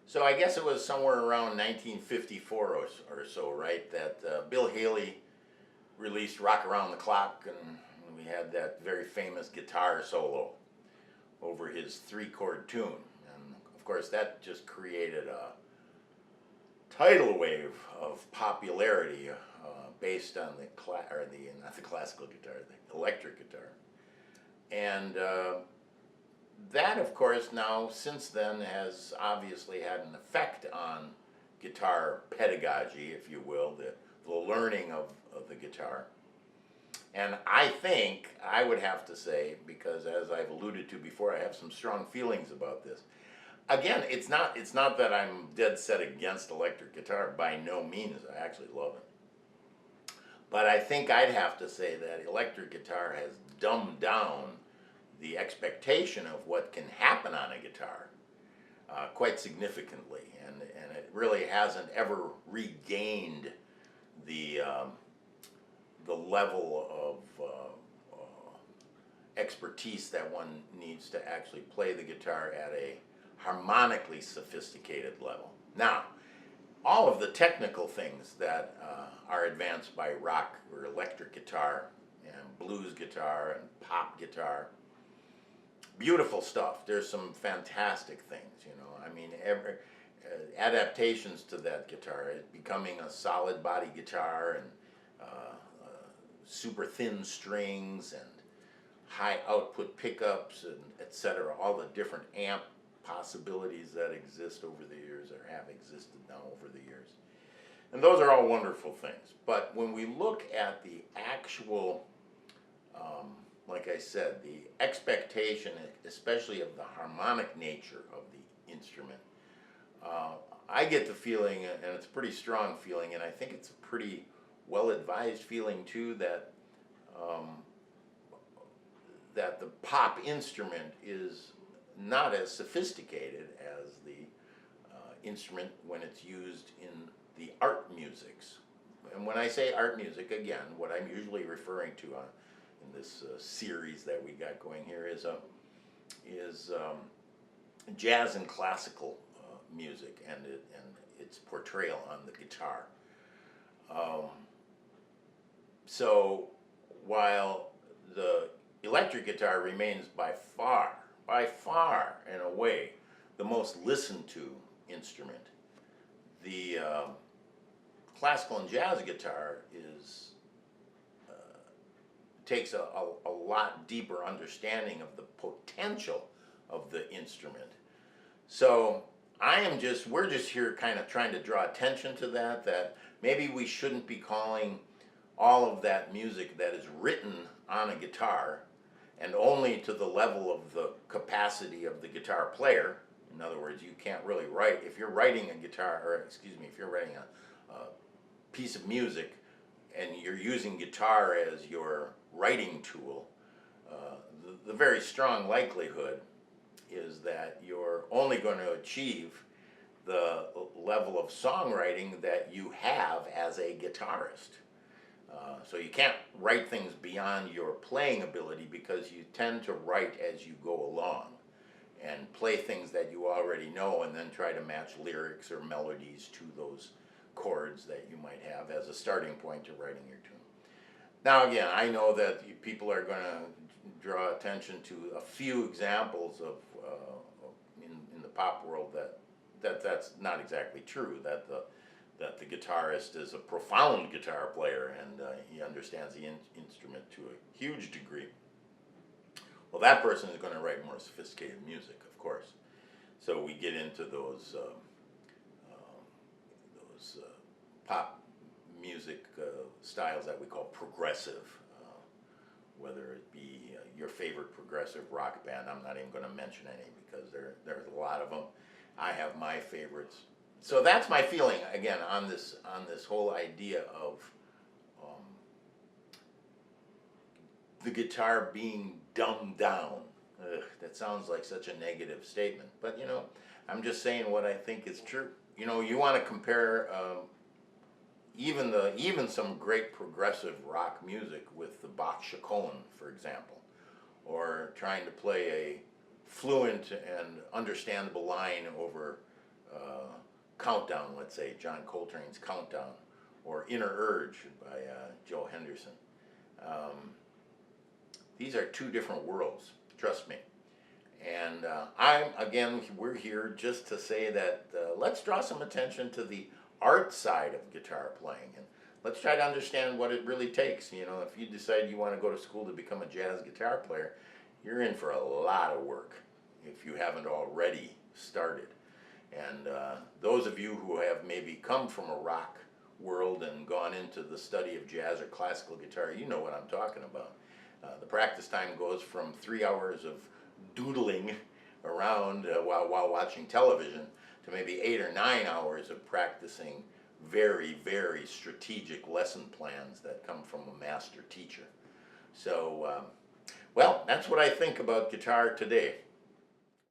So I guess it was somewhere around 1954 or so, right? That Bill Haley released "Rock Around the Clock," and we had that very famous guitar solo over his three-chord tune, and of course that just created a tidal wave of popularity based on not the classical guitar, the electric guitar, and that, of course, now since then has obviously had an effect on guitar pedagogy, if you will, the learning of the guitar. And I think I would have to say, because as I've alluded to before, I have some strong feelings about this. Again, it's not that I'm dead set against electric guitar. By no means. I actually love it. But I think I'd have to say that electric guitar has dumbed down the expectation of what can happen on a guitar quite significantly, and it really hasn't ever regained the level of expertise that one needs to actually play the guitar at a harmonically sophisticated level. Now, all of the technical things that are advanced by rock or electric guitar and blues guitar and pop guitar, beautiful stuff. There's some fantastic things, you know. I mean, adaptations to that guitar, it becoming a solid body guitar and super thin strings and high output pickups and etc. All the different amp possibilities that exist over the years or have existed now over the years. And those are all wonderful things. But when we look at the actual like I said, the expectation, especially of the harmonic nature of the instrument, I get the feeling, and it's a pretty strong feeling, and I think it's a pretty well-advised feeling too, that that the pop instrument is not as sophisticated as the instrument when it's used in the art musics. And when I say art music, again, what I'm usually referring to in this series that we got going here is jazz and classical music and its portrayal on the guitar. So while the electric guitar remains by far, in a way, the most listened to instrument, the classical and jazz guitar takes a lot deeper understanding of the potential of the instrument. So we're just here kind of trying to draw attention to that maybe we shouldn't be calling all of that music that is written on a guitar and only to the level of the capacity of the guitar player. In other words, you can't really write, if you're writing a guitar, or excuse me, if you're writing a piece of music and you're using guitar as your writing tool, the very strong likelihood is that you're only going to achieve the level of songwriting that you have as a guitarist. So you can't write things beyond your playing ability, because you tend to write as you go along and play things that you already know and then try to match lyrics or melodies to those chords that you might have as a starting point to writing your tune. Now again, I know that people are going to draw attention to a few examples of in the pop world that's not exactly true, that the guitarist is a profound guitar player and he understands the instrument to a huge degree. Well, that person is going to write more sophisticated music, of course. So we get into those pop music styles that we call progressive, whether it be your favorite progressive rock band. I'm not even going to mention any because there's a lot of them. I have my favorites. So that's my feeling again on this whole idea of the guitar being dumbed down. Ugh, that sounds like such a negative statement, but you know, I'm just saying what I think is true. You know, you want to compare even some great progressive rock music with the Bach chaconne, for example, or trying to play a fluent and understandable line over Countdown, let's say, John Coltrane's Countdown, or Inner Urge by Joe Henderson. These are two different worlds, trust me. And we're here just to say that let's draw some attention to the art side of guitar playing, and let's try to understand what it really takes. You know, if you decide you want to go to school to become a jazz guitar player, you're in for a lot of work if you haven't already started. And those of you who have maybe come from a rock world and gone into the study of jazz or classical guitar, you know what I'm talking about. The practice time goes from 3 hours of doodling around while watching television to maybe 8 or 9 hours of practicing very, very strategic lesson plans that come from a master teacher. So, well, that's what I think about guitar today.